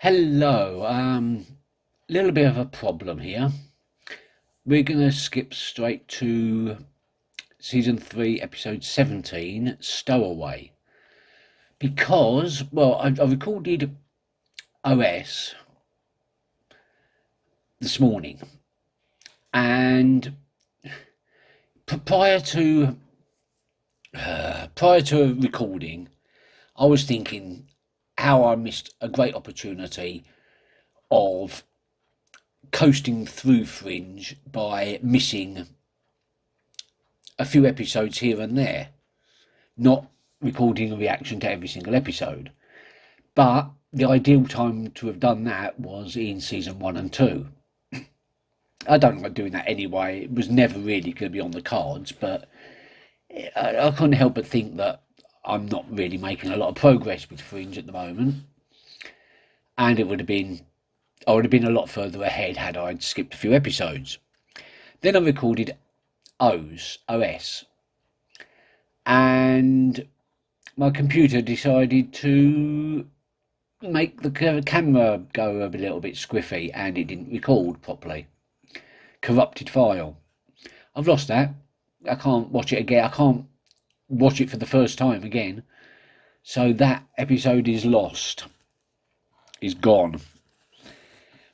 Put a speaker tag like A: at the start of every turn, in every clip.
A: Hello, little bit of a problem here. We're gonna skip straight to season 3, episode 17, Stowaway. Because, well, I recorded OS this morning, and prior to recording, I was thinking how I missed a great opportunity of coasting through Fringe by missing a few episodes here and there, not recording a reaction to every single episode. But the ideal time to have done that was in season 1 and 2. I don't like doing that anyway. It was never really going to be on the cards, but I couldn't help but think that I'm not really making a lot of progress with Fringe at the moment, and I would have been a lot further ahead had I skipped a few episodes. Then I recorded OS, and my computer decided to make the camera go a little bit squiffy, and it didn't record properly. Corrupted file. I've lost that. I can't watch it again. I can't watch it for the first time again. So that episode is lost. Is gone.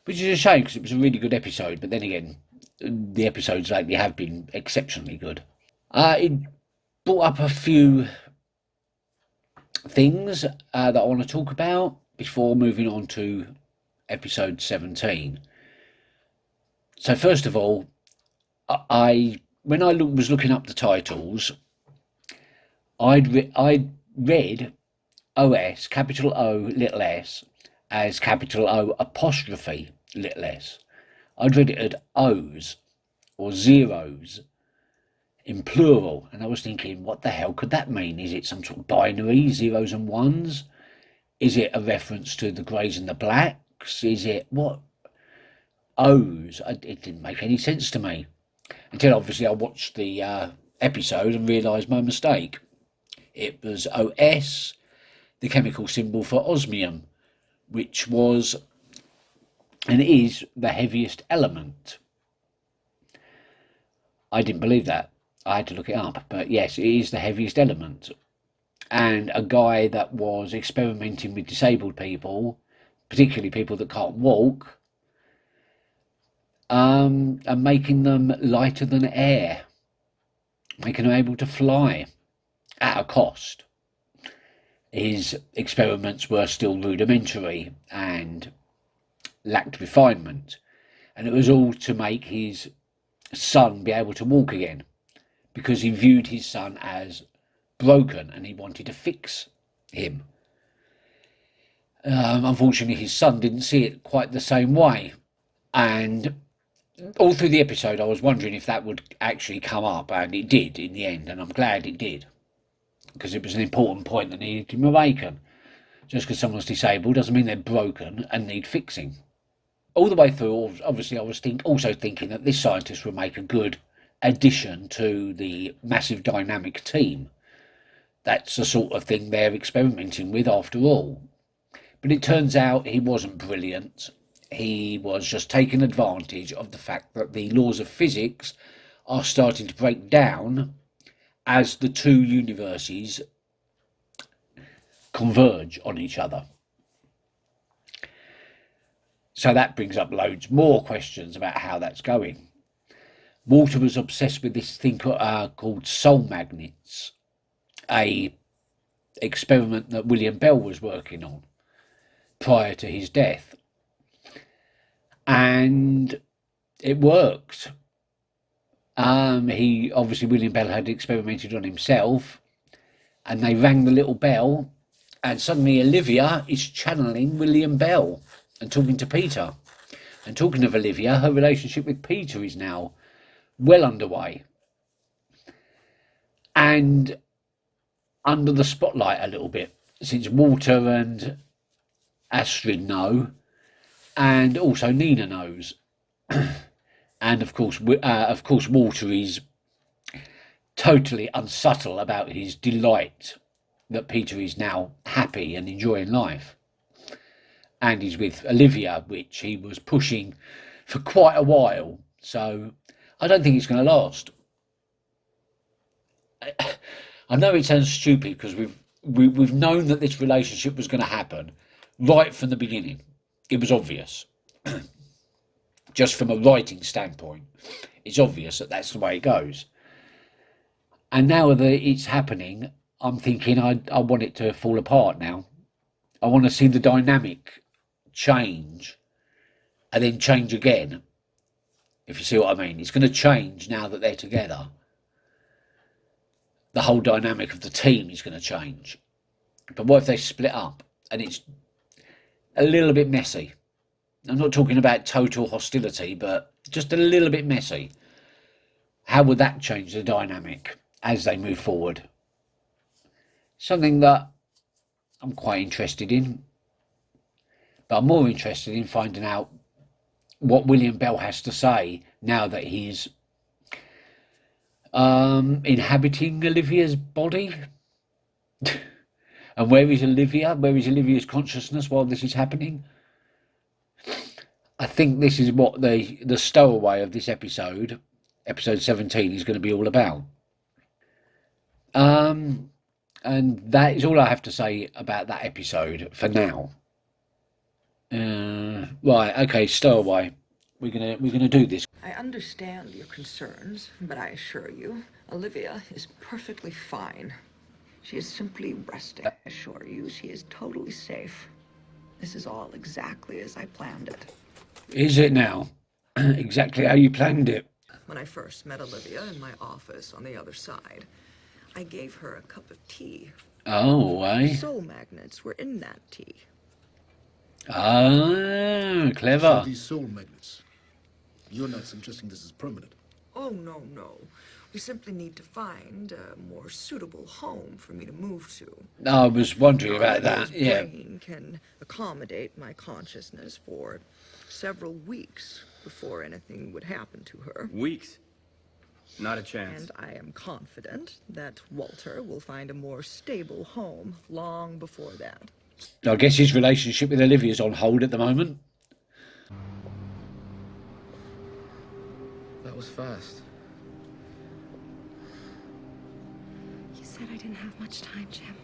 A: Which is a shame because it was a really good episode. But then again, the episodes lately have been exceptionally good. It brought up a few things that I want to talk about before moving on to episode 17. So first of all, when I was looking up the titles, I'd read OS, capital O, little s, as capital O apostrophe little s. I'd read it as O's or zeros in plural, and I was thinking, what the hell could that mean? Is it some sort of binary, zeros and ones? Is it a reference to the greys and the blacks? Is it what? O's? It didn't make any sense to me until obviously I watched the episode and realised my mistake. It was OS, the chemical symbol for osmium, which was and is the heaviest element. I didn't believe that. I had to look it up. But yes, it is the heaviest element. And a guy that was experimenting with disabled people, particularly people that can't walk, and making them lighter than air, making them able to fly at a cost. His experiments were still rudimentary and lacked refinement, and it was all to make his son be able to walk again, because he viewed his son as broken and he wanted to fix him. Unfortunately, his son didn't see it quite the same way, and all through the episode I was wondering if that would actually come up, and it did in the end, and I'm glad it did, because it was an important point that needed to be taken. Just because someone's disabled doesn't mean they're broken and need fixing. All the way through, obviously, I was also thinking that this scientist would make a good addition to the massive dynamic team. That's the sort of thing they're experimenting with after all. But it turns out he wasn't brilliant. He was just taking advantage of the fact that the laws of physics are starting to break down as the two universes converge on each other. So that brings up loads more questions about how that's going. Walter was obsessed with this thing called soul magnets, a experiment that William Bell was working on prior to his death. And it worked. William Bell had experimented on himself, and they rang the little bell, and suddenly Olivia is channeling William Bell and talking to Peter. And talking of Olivia, her relationship with Peter is now well underway and under the spotlight a little bit, since Walter and Astrid know, and also Nina knows. And of course Walter is totally unsubtle about his delight that Peter is now happy and enjoying life. and he's with Olivia, which he was pushing for quite a while. So I don't think it's going to last. I know it sounds stupid because we've known that this relationship was going to happen right from the beginning. It was obvious. Just from a writing standpoint, it's obvious that that's the way it goes. And now that it's happening, I'm thinking I want it to fall apart now. I want to see the dynamic change and then change again. If you see what I mean, it's going to change now that they're together. The whole dynamic of the team is going to change. But what if they split up and it's a little bit messy? I'm not talking about total hostility, but just a little bit messy. How would that change the dynamic as they move forward? Something that I'm quite interested in. But I'm more interested in finding out what William Bell has to say now that he's inhabiting Olivia's body. And where is Olivia? Where is Olivia's consciousness while this is happening? I think this is what the stowaway of this episode 17, is going to be all about. And that is all I have to say about that episode for now. Right, okay, Stowaway. We're gonna do this.
B: I understand your concerns, but I assure you, Olivia is perfectly fine. She is simply resting. I assure you, she is totally safe. This is all exactly as I planned it.
A: Is it now? Exactly how you planned it?
B: When I first met Olivia in my office on the other side, I gave her a cup of tea.
A: Oh, eh?
B: Soul magnets were in that tea.
A: Ah, clever.
C: So these soul magnets, you're not suggesting this is permanent?
B: Oh, no. We simply need to find a more suitable home for me to move to.
A: I was wondering about that, yeah.
B: My brain can accommodate my consciousness for several weeks before anything would happen to her.
D: Weeks? Not a chance.
B: And I am confident that Walter will find a more stable home long before that.
A: I guess his relationship with Olivia is on hold at the moment.
D: That was fast.
E: You said I didn't have much time, Jim.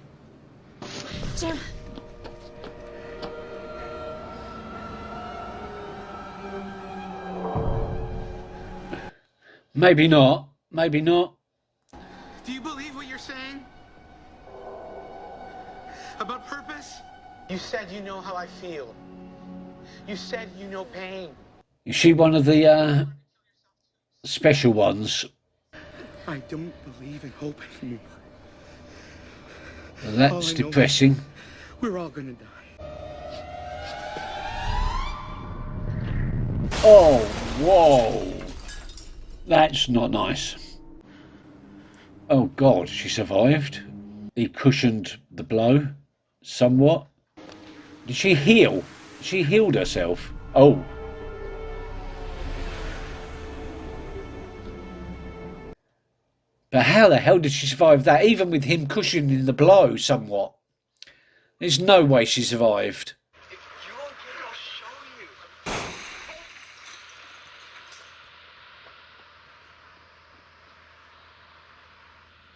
E: Jim!
A: Maybe not. Maybe not.
F: Do you believe what you're saying? About purpose? You said you know how I feel. You said you know pain.
A: Is she one of the special ones?
F: I don't believe in hope anymore.
A: That's depressing.
F: We're all gonna die.
A: Oh, whoa. That's not nice. Oh God, she survived. He cushioned the blow somewhat. Did she heal? She healed herself. Oh. But how the hell did she survive that? Even with him cushioning the blow somewhat. There's no way she survived.
F: If you won't get it, I'll show you.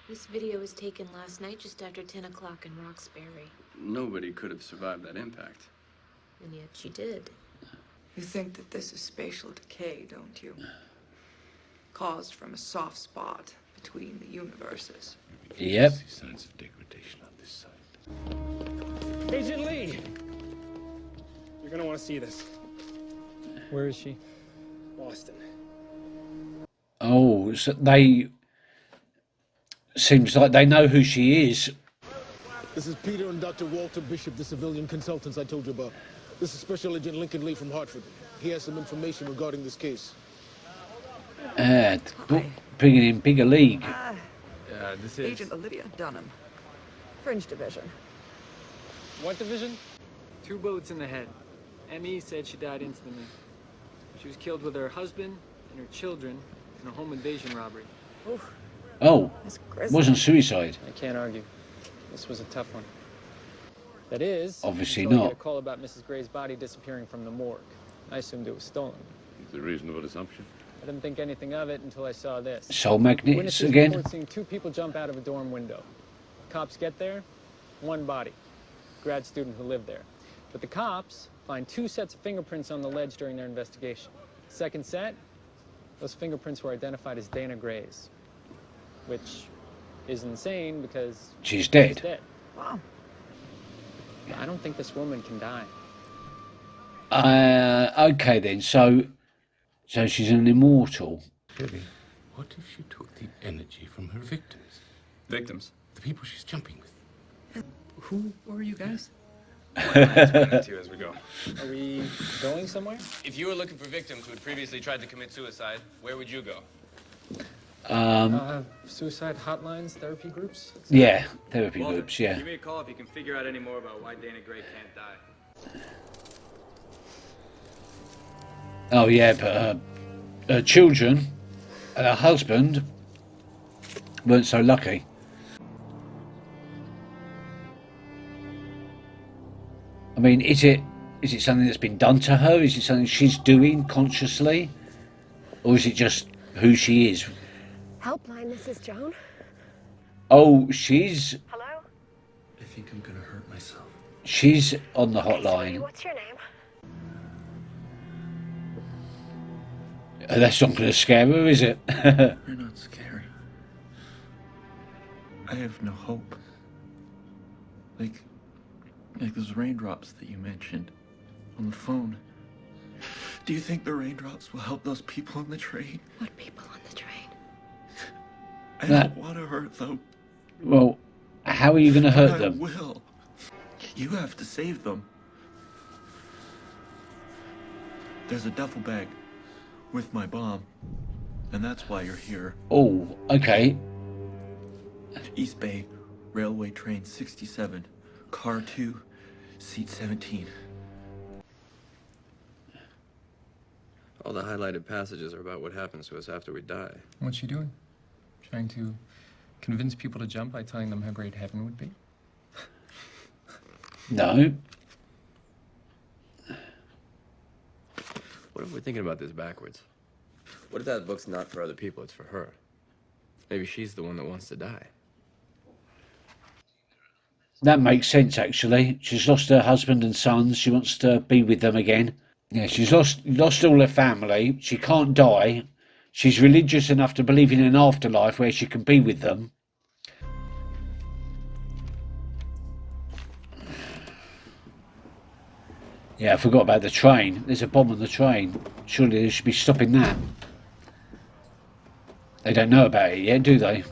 E: This video was taken last night just after 10 o'clock in Roxbury.
D: Nobody could have survived that impact.
E: And yet she did.
B: You think that this is spatial decay, don't you? Caused from a soft spot between the universes.
A: Yep.
C: See signs of degradation on this side.
G: Agent Lee! You're gonna want to see this.
H: Where is she?
G: Boston.
A: Oh, so they... Seems like they know who she is.
C: This is Peter and Dr. Walter Bishop, the civilian consultants I told you about. This is Special Agent Lincoln Lee from Hartford. He has some information regarding this case.
A: Bringing in bigger league.
D: This is...
B: Agent Olivia Dunham, Fringe Division.
H: What division? 2 bullets in the head. M.E. said she died instantly. She was killed with her husband and her children in a home invasion robbery.
B: Oof,
A: Oh,
B: that's
A: it
B: grisly.
A: wasn't suicide.
H: I can't argue. This was a tough one. That is,
A: Obviously
H: until I
A: not.
H: get a call about Mrs. Gray's body disappearing from the morgue. I assumed it was stolen.
I: It's a reasonable assumption.
H: I didn't think anything of it until I saw this.
A: Soul magnets
H: Witnesses
A: again.
H: report seeing 2 people jump out of a dorm window. Cops get there, 1 body, grad student who lived there. But the cops find 2 sets of fingerprints on the ledge during their investigation. Second set, those fingerprints were identified as Dana Gray's, which is insane because
A: She's dead.
B: Wow.
H: I don't think this woman can die.
A: Okay then, so she's an immortal.
I: Really? What if she took the energy from her victims?
D: Victims?
I: The people she's jumping with?
H: Who are you guys?
D: I'll explain it to you as we go.
H: Are we going somewhere?
D: If you were looking for victims who had previously tried to commit suicide, where would you go?
H: Suicide hotlines, therapy groups?
A: Yeah, therapy
D: Walter,
A: groups, yeah.
D: Give me a call if you can figure out any more about why Dana Gray can't die.
A: Oh yeah, but her children and her husband weren't so lucky. I mean, is it something that's been done to her? Is it something she's doing consciously? Or is it just who she is?
E: Helpline, this is Joan.
A: Oh, she's
E: Hello?
I: I think I'm gonna hurt myself.
A: she's on the
E: Hey, sweetie,
A: hotline.
E: what's your name?
A: That's not going to scare her, is it?
J: You're not scary. I have no hope. Like those raindrops that you mentioned on the phone. Do you think the raindrops will help those people on the train?
E: What people on the train?
J: I don't want to hurt them.
A: Well, how are you going to hurt
J: I
A: them?
J: will. You have to save them. There's a duffel bag with my bomb, and that's why you're here.
A: Oh, okay.
J: East Bay, Railway Train 67, Car 2, Seat 17.
D: All the highlighted passages are about what happens to us after we die.
H: What's she doing? Trying to convince people to jump by telling them how great heaven would be?
A: No.
D: What if we're thinking about this backwards? What if that book's not for other people, it's for her? Maybe she's the one that wants to die.
A: That makes sense, actually. She's lost her husband and sons. She wants to be with them again. Yeah, she's lost all her family. She can't die. She's religious enough to believe in an afterlife where she can be with them. Yeah, I forgot about the train. There's a bomb on the train. Surely they should be stopping that. They don't know about it yet, do they?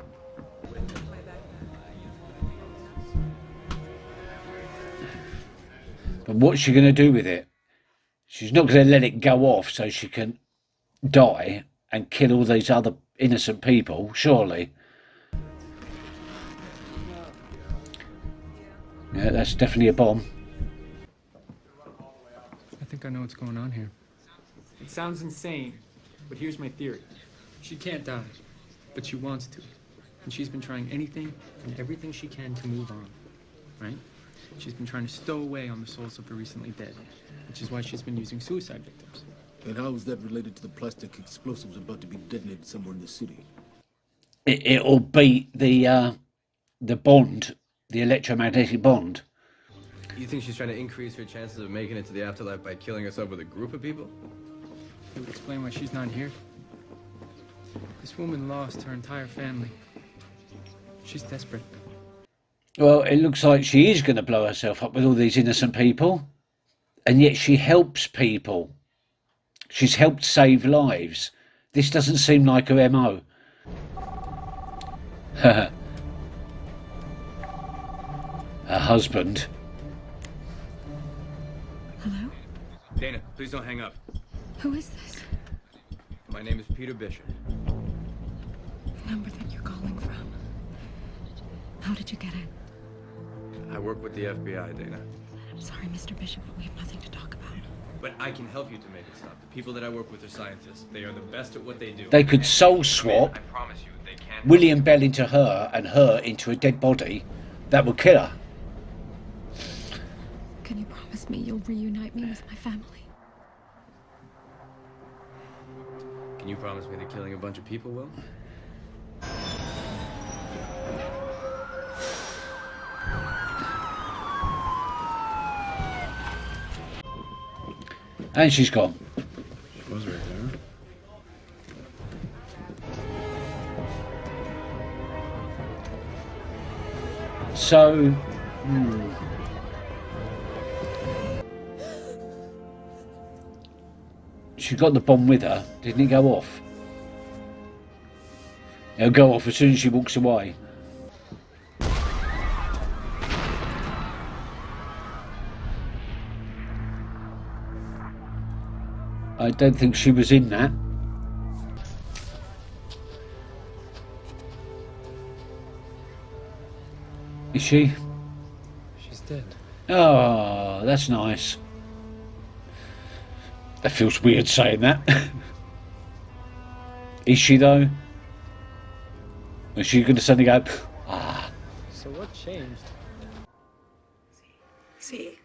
A: But what's she going to do with it? She's not going to let it go off so she can die and kill all these other innocent people, surely. Yeah, that's definitely a bomb.
H: I think I know what's going on here. It sounds insane, but here's my theory. She can't die, but she wants to. And she's been trying anything and everything she can to move on, right? She's been trying to stow away on the souls of the recently dead, which is why she's been using suicide victims.
C: And how is that related to the plastic explosives about to be detonated somewhere in the city?
A: It'll beat the bond, the electromagnetic bond.
D: You think she's trying to increase her chances of making it to the afterlife by killing herself with a group of people?
H: It would explain why she's not here. This woman lost her entire family. She's desperate.
A: Well, it looks like she is going to blow herself up with all these innocent people. And yet she helps people. She's helped save lives. This doesn't seem like her MO. Her husband.
E: Hello?
D: Dana, please don't hang up.
E: Who is this?
D: My name is Peter Bishop.
E: The number that you're calling from. How did you get it?
D: I work with the FBI, Dana.
E: I'm sorry, Mr. Bishop, but we have nothing to talk about.
D: But I can help you to make it stop. The people that I work with are scientists. They are the best at what they do.
A: They could soul swap
D: I promise you, they can.
A: William Bell into her and her into a dead body. That would kill her.
E: Can you promise me you'll reunite me with my family?
D: Can you promise me that killing a bunch of people will?
A: And she's gone.
D: She was right there.
A: So, she got the bomb with her. Didn't it go off? It'll go off as soon as she walks away. I don't think she was in that. Is she?
D: She's dead.
A: Oh, that's nice. That feels weird saying that. Is she though? Is she going to suddenly go, ah?
H: So what changed?
B: See?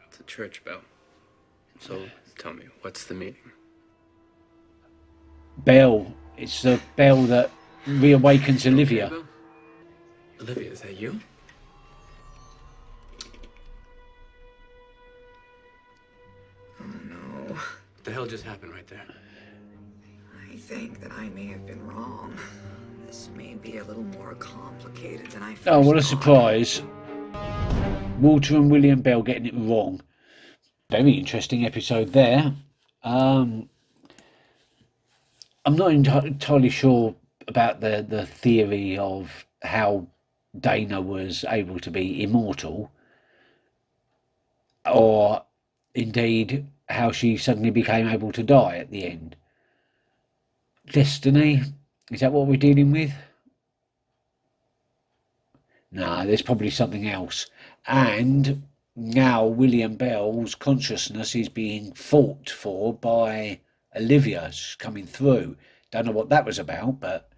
D: It's a church bell. So tell me, what's the meaning?
A: Bell. It's the bell that reawakens Olivia.
D: Okay, Olivia, is that you?
B: Oh no.
D: What the hell just happened right there?
B: I think that I may have been wrong. This may be a little more complicated than I first
A: Oh, what a
B: thought.
A: surprise. Walter and William Bell getting it wrong. Very interesting episode there. I'm not entirely sure about the theory of how Dana was able to be immortal, or indeed how she suddenly became able to die at the end. Destiny? Is that what we're dealing with? No, there's probably something else. And now William Bell's consciousness is being fought for by Olivia coming through. Don't know what that was about, but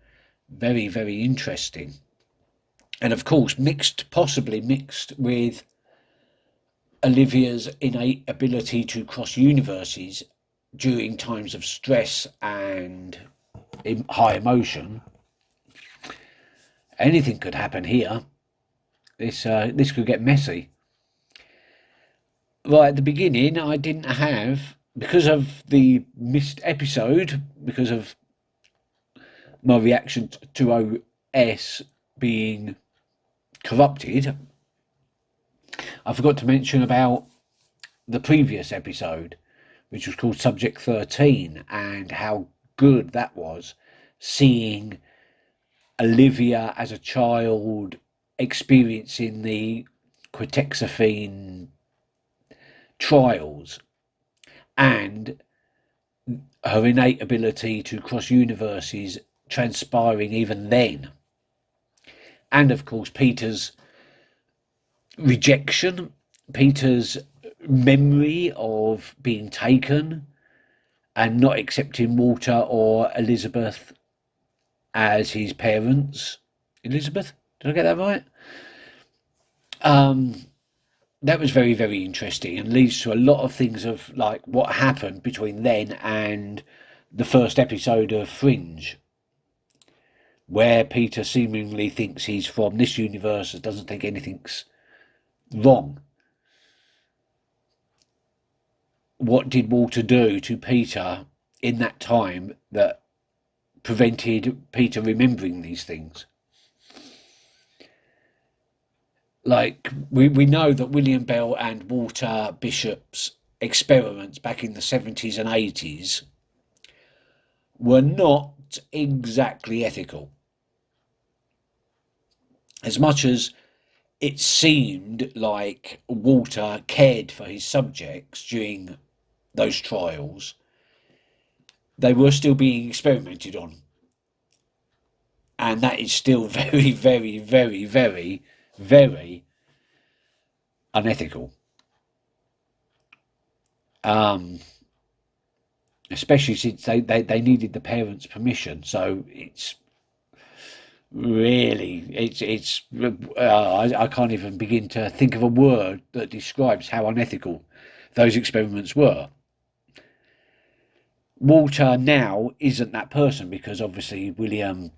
A: very, very interesting. And of course, possibly mixed with Olivia's innate ability to cross universes during times of stress and high emotion. Anything could happen here. This could get messy. Right at the beginning, I didn't have, because of the missed episode, because of my reaction to OS being corrupted, I forgot to mention about the previous episode, which was called Subject 13, and how good that was, seeing Olivia as a child experiencing the quetexophene trials and her innate ability to cross universes transpiring even then. And of course, Peter's rejection, Peter's memory of being taken and not accepting Walter or Elizabeth as his parents. Elizabeth? Did I get that right? That was very, very interesting and leads to a lot of things of like what happened between then and the first episode of Fringe, where Peter seemingly thinks he's from this universe and doesn't think anything's wrong. What did Walter do to Peter in that time that prevented Peter remembering these things? Like, we know that William Bell and Walter Bishop's experiments back in the 70s and 80s were not exactly ethical. As much as it seemed like Walter cared for his subjects during those trials, they were still being experimented on. And that is still very, very, very, very, very unethical. Especially since they needed the parents' permission. So it's Really, I can't even begin to think of a word that describes how unethical those experiments were. Walter now isn't that person because obviously William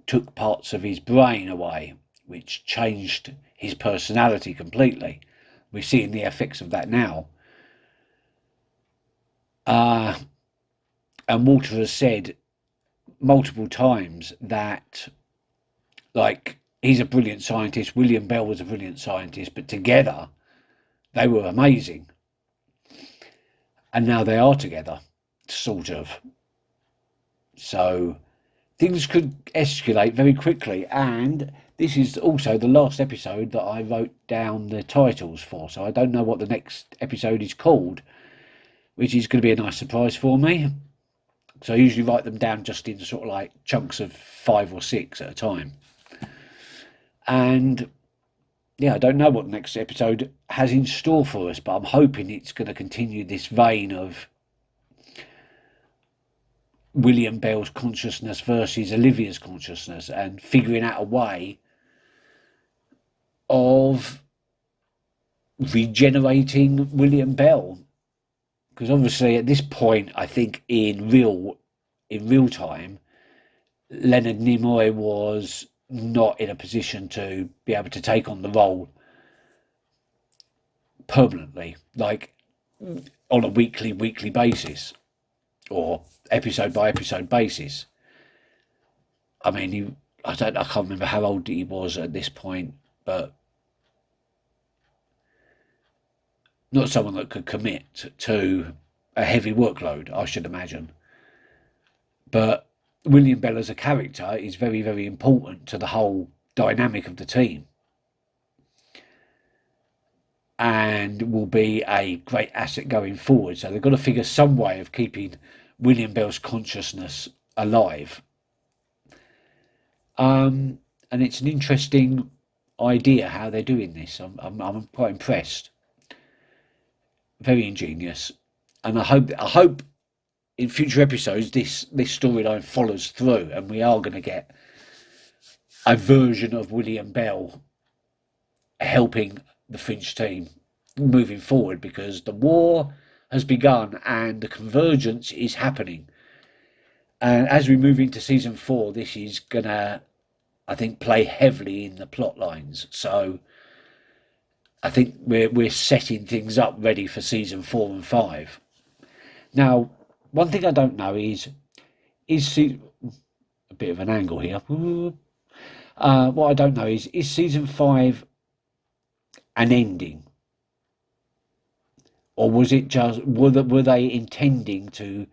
A: took parts of his brain away, which changed his personality completely. We're seeing the effects of that now. And Walter has said multiple times that, like, he's a brilliant scientist, William Bell was a brilliant scientist, but together they were amazing. And now they are together, sort of. So things could escalate very quickly. And this is also the last episode that I wrote down the titles for. So I don't know what the next episode is called, which is going to be a nice surprise for me. So I usually write them down just in sort of like chunks of 5 or 6 at a time. And yeah, I don't know what the next episode has in store for us, but I'm hoping it's going to continue this vein of William Bell's consciousness versus Olivia's consciousness and figuring out a way of regenerating William Bell. Because obviously at this point, I think in real time, Leonard Nimoy was not in a position to be able to take on the role permanently, like on a weekly basis or episode by episode basis. I mean, I can't remember how old he was at this point, but not someone that could commit to a heavy workload, I should imagine. But William Bell as a character is very, very important to the whole dynamic of the team and will be a great asset going forward. So they've got to figure some way of keeping William Bell's consciousness alive. And it's an interesting idea how they're doing this. I'm quite impressed. Very ingenious. And I hope in future episodes this storyline follows through and we are going to get a version of William Bell helping the Fringe team moving forward, because the war has begun and the convergence is happening. And as we move into season 4, this is going to, I think, play heavily in the plot lines. So I think we're setting things up ready for season 4 and 5. Now, one thing I don't know is a bit of an angle here. What I don't know is season 5 an ending, or was it just were they intending to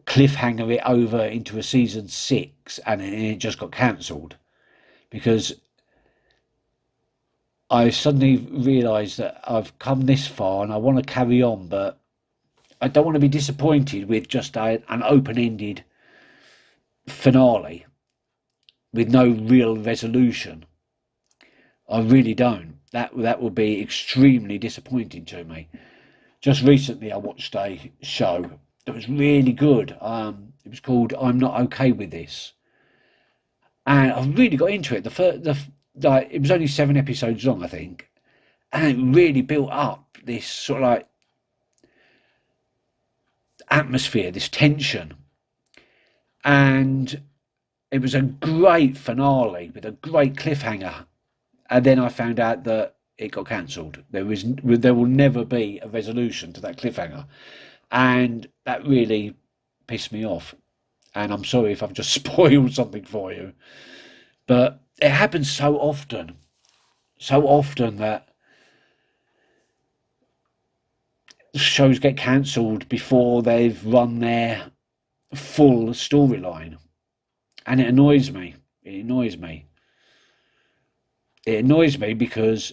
A: cliffhanger it over into a season 6 and then it just got cancelled? Because I suddenly realised that I've come this far and I want to carry on, but I don't want to be disappointed with just an open-ended finale with no real resolution. I really don't. That would be extremely disappointing to me. Just recently I watched a show that was really good. It was called I'm Not Okay With This. And I really got into it. It was only 7 episodes long, I think. And it really built up this sort of like atmosphere, this tension. And it was a great finale with a great cliffhanger. And then I found out that it got cancelled. There will never be a resolution to that cliffhanger. And that really pissed me off. And I'm sorry if I've just spoiled something for you. But it happens so often that shows get cancelled before they've run their full storyline. And it annoys me. It annoys me because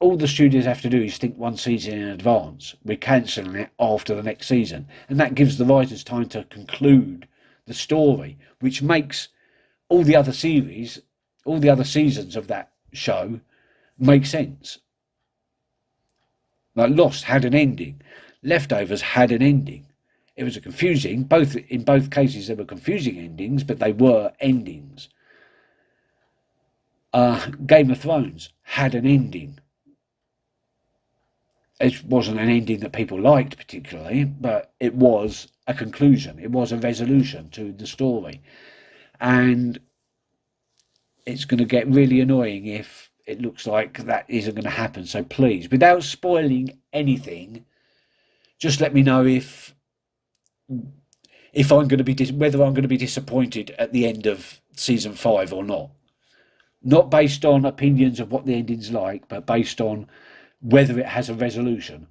A: all the studios have to do is think one season in advance. We're cancelling it after the next season. And that gives the writers time to conclude the story, which makes all the other seasons of that show make sense. Like Lost had an ending. Leftovers had an ending. It was a confusing, in both cases there were confusing endings, but they were endings. Game of Thrones had an ending. It wasn't an ending that people liked particularly, but it was a conclusion. It was a resolution to the story. And it's going to get really annoying if it looks like that isn't going to happen. So please, without spoiling anything, just let me know if I'm going to be whether I'm going to be disappointed at the end of season 5 or not. Not based on opinions of what the ending's like, but based on whether it has a resolution.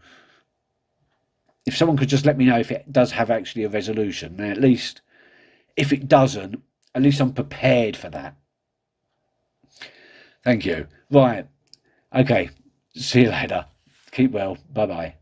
A: If someone could just let me know if it does have actually a resolution, then at least if it doesn't, at least I'm prepared for that. Thank you. Right. Okay. See you later. Keep well. Bye-bye.